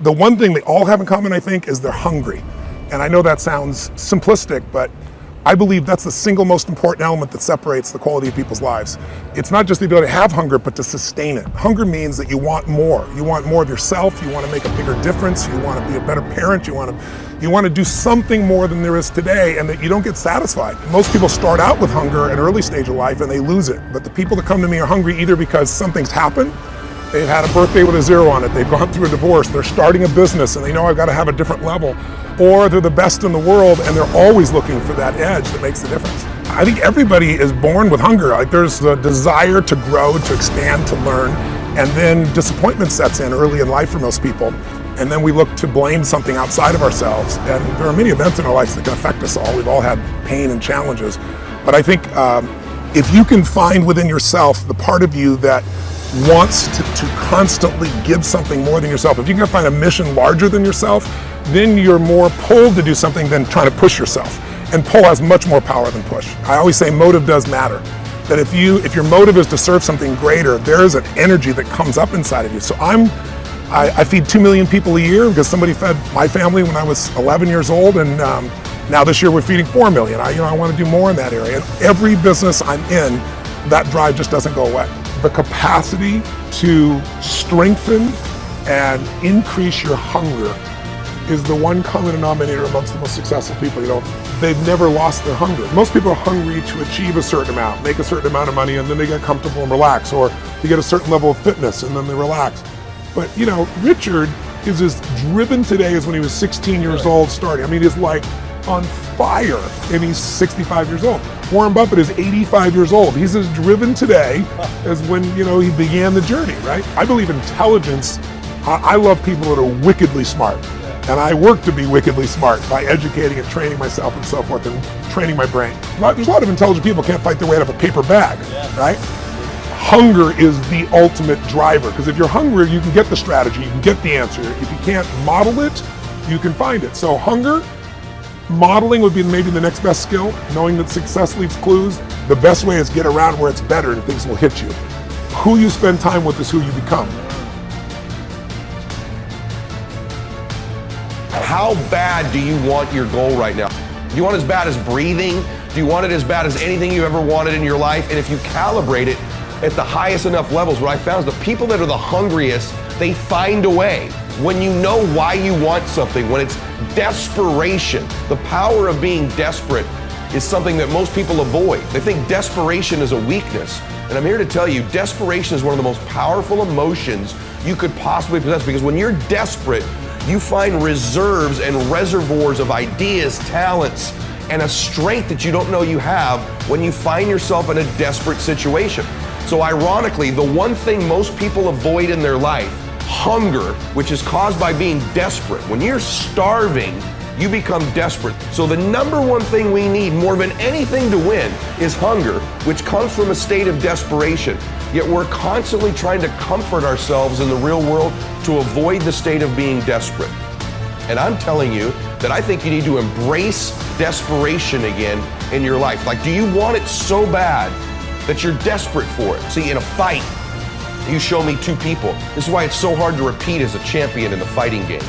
the one thing they all have in common, I think, is they're hungry. And I know that sounds simplistic, but I believe that's the single most important element that separates the quality of people's lives. It's not just the ability to have hunger, but to sustain it. Hunger means that you want more. You want more of yourself. You want to make a bigger difference. You want to be a better parent. You want to do something more than there is today, and that you don't get satisfied. Most people start out with hunger at an early stage of life and they lose it. But the people that come to me are hungry either because something's happened, they've had a birthday with a 0 on it, they've gone through a divorce, they're starting a business and they know I've got to have a different level, or they're the best in the world and they're always looking for that edge that makes the difference. I think everybody is born with hunger. Like, there's the desire to grow, to expand, to learn, and then disappointment sets in early in life for most people. And then we look to blame something outside of ourselves. And there are many events in our lives that can affect us all. We've all had pain and challenges. But I think if you can find within yourself the part of you that wants to constantly give something more than yourself, if you can find a mission larger than yourself, then you're more pulled to do something than trying to push yourself. And pull has much more power than push. I always say motive does matter. That if your motive is to serve something greater, there is an energy that comes up inside of you. So I feed 2 million people a year because somebody fed my family when I was 11 years old, and now this year we're feeding 4 million. I want to do more in that area. And every business I'm in, that drive just doesn't go away. The capacity to strengthen and increase your hunger is the one common denominator amongst the most successful people. They've never lost their hunger. Most people are hungry to achieve a certain amount, make a certain amount of money, and then they get comfortable and relax, or to get a certain level of fitness and then they relax. But Richard is as driven today as when he was 16 years old starting. I mean, he's like on fire, and he's 65 years old. Warren Buffett is 85 years old. He's as driven today as when, he began the journey, right? I believe intelligence. I love people that are wickedly smart. And I work to be wickedly smart by educating and training myself and so forth, and training my brain. There's a lot of intelligent people who can't fight their way out of a paper bag, right? Hunger is the ultimate driver, because if you're hungry, you can get the strategy, you can get the answer. If you can't model it, you can find it. So hunger, modeling would be maybe the next best skill. Knowing that success leaves clues. The best way is get around where it's better and things will hit you. Who you spend time with is who you become. How bad do you want your goal right now? Do you want it as bad as breathing? Do you want it as bad as anything you ever wanted in your life? And if you calibrate it at the highest enough levels, what I found is the people that are the hungriest, they find a way. When you know why you want something, when it's desperation, the power of being desperate is something that most people avoid. They think desperation is a weakness. And I'm here to tell you, desperation is one of the most powerful emotions you could possibly possess, because when you're desperate, you find reserves and reservoirs of ideas, talents, and a strength that you don't know you have when you find yourself in a desperate situation. So ironically, the one thing most people avoid in their life, hunger, which is caused by being desperate. When you're starving, you become desperate. So the number one thing we need more than anything to win is hunger, which comes from a state of desperation. Yet we're constantly trying to comfort ourselves in the real world to avoid the state of being desperate. And I'm telling you that I think you need to embrace desperation again in your life. Like, do you want it so bad that you're desperate for it? See, in a fight, you show me two people. This is why it's so hard to repeat as a champion in the fighting game.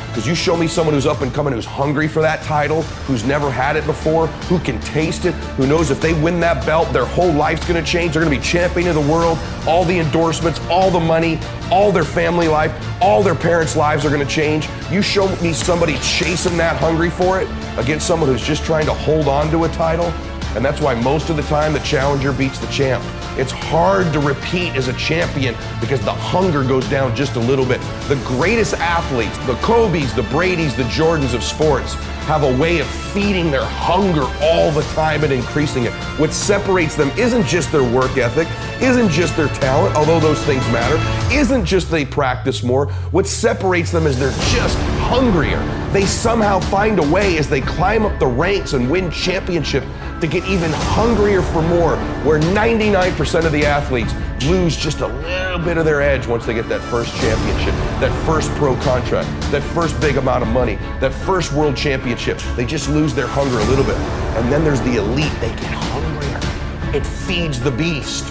Because you show me someone who's up and coming, who's hungry for that title, who's never had it before, who can taste it, who knows if they win that belt, their whole life's gonna change. They're gonna be champion of the world, all the endorsements, all the money, all their family life, all their parents' lives are gonna change. You show me somebody chasing that, hungry for it, against someone who's just trying to hold on to a title. And that's why most of the time the challenger beats the champ. It's hard to repeat as a champion because the hunger goes down just a little bit. The greatest athletes, the Kobes, the Bradys, the Jordans of sports, have a way of feeding their hunger all the time and increasing it. What separates them isn't just their work ethic, isn't just their talent, although those things matter, isn't just they practice more. What separates them is they're just hungrier. They somehow find a way as they climb up the ranks and win championship to get even hungrier for more, where 99% of the athletes lose just a little bit of their edge once they get that first championship, that first pro contract, that first big amount of money, that first world championship. They just lose their hunger a little bit. And then there's the elite. They get hungrier. It feeds the beast.